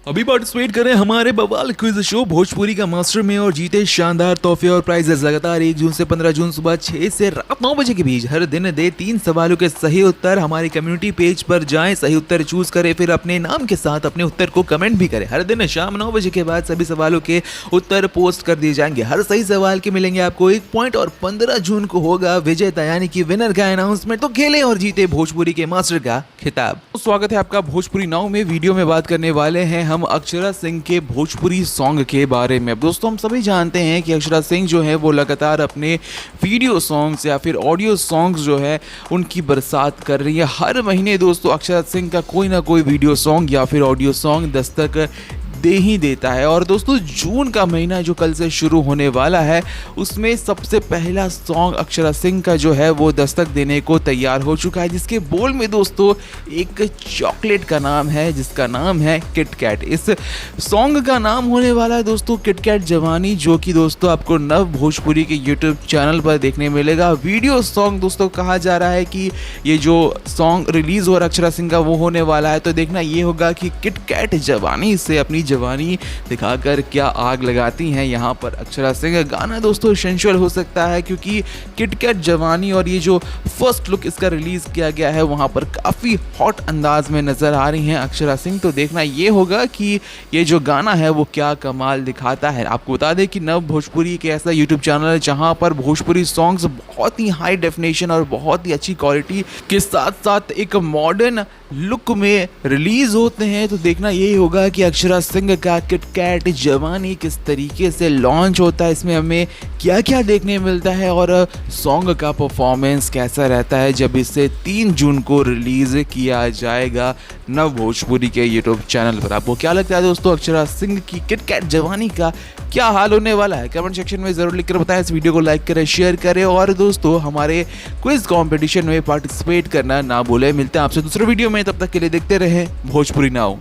अभी पार्टिसिपेट करें हमारे बवाल क्विज शो भोजपुरी का मास्टर में और जीते शानदार तोहफे और प्राइजेस। लगातार 1 जून से 15 जून सुबह 6 से रात 9 बजे के बीच हर दिन दे 3 सवालों के सही उत्तर। हमारे कम्युनिटी पेज पर जाएं, सही उत्तर चूज करें, फिर अपने नाम के साथ अपने उत्तर को कमेंट भी करें। हर दिन शाम 9 बजे के बाद सभी सवालों के उत्तर पोस्ट कर दिए जाएंगे। हर सही सवाल के मिलेंगे आपको 1 पॉइंट और 15 जून को होगा विजेता यानी कि विनर का अनाउंसमेंट। तो खेले और जीते भोजपुरी के मास्टर का खिताब। स्वागत है आपका भोजपुरी नाउ में। वीडियो में बात करने वाले हैं हम अक्षरा सिंह के भोजपुरी सॉन्ग के बारे में। दोस्तों, हम सभी जानते हैं कि अक्षरा सिंह जो है वो लगातार अपने वीडियो सॉन्ग्स या फिर ऑडियो सॉन्ग्स जो है उनकी बरसात कर रही है। हर महीने दोस्तों अक्षरा सिंह का कोई ना कोई वीडियो सॉन्ग या फिर ऑडियो सॉन्ग दस्तक दे ही देता है। और दोस्तों, जून का महीना जो कल से शुरू होने वाला है उसमें सबसे पहला सॉन्ग अक्षरा सिंह का जो है वो दस्तक देने को तैयार हो चुका है, जिसके बोल में दोस्तों एक चॉकलेट का नाम है जिसका नाम है किटकैट। इस सॉन्ग का नाम होने वाला है दोस्तों किटकैट जवानी, जो कि दोस्तों आपको नव भोजपुरी के यूट्यूब चैनल पर देखने मिलेगा। वीडियो सॉन्ग दोस्तों कहा जा रहा है कि ये जो सॉन्ग रिलीज हो रहा है अक्षरा सिंह का वो होने वाला है। तो देखना ये होगा कि किटकैट जवानी से अपनी जवानी दिखाकर क्या आग लगाती हैं यहाँ पर अक्षरा सिंह। गाना दोस्तों सेंसुअल हो सकता है क्योंकि किटकैट जवानी और ये जो फर्स्ट लुक इसका रिलीज किया गया है वहाँ पर काफ़ी हॉट अंदाज में नज़र आ रही हैं अक्षरा सिंह। तो देखना ये होगा कि ये जो गाना है वो क्या कमाल दिखाता है। आपको बता दें कि नव भोजपुरी के ऐसा यूट्यूब चैनल है जहाँ पर भोजपुरी सॉन्ग्स बहुत ही हाई डेफिनेशन और बहुत ही अच्छी क्वालिटी के साथ साथ एक मॉडर्न लुक में रिलीज होते हैं। तो देखना यही होगा कि अक्षरा सिंह का किटकैट जवानी किस तरीके से लॉन्च होता है, इसमें हमें क्या क्या देखने मिलता है और सॉन्ग का परफॉर्मेंस कैसा रहता है जब इसे 3 जून को रिलीज किया जाएगा नव भोजपुरी के यूट्यूब चैनल पर। आपको क्या लगता है दोस्तों अक्षरा सिंह की किटकैट जवानी का क्या हाल होने वाला है? कमेंट सेक्शन में जरूर लिखकर बताएं। इस वीडियो को लाइक करें, शेयर करें और दोस्तों हमारे क्विज कंपटीशन में पार्टिसिपेट करना ना भूलें। मिलते हैं आपसे दूसरे वीडियो में, तब तक के लिए देखते रहें भोजपुरी नाउ।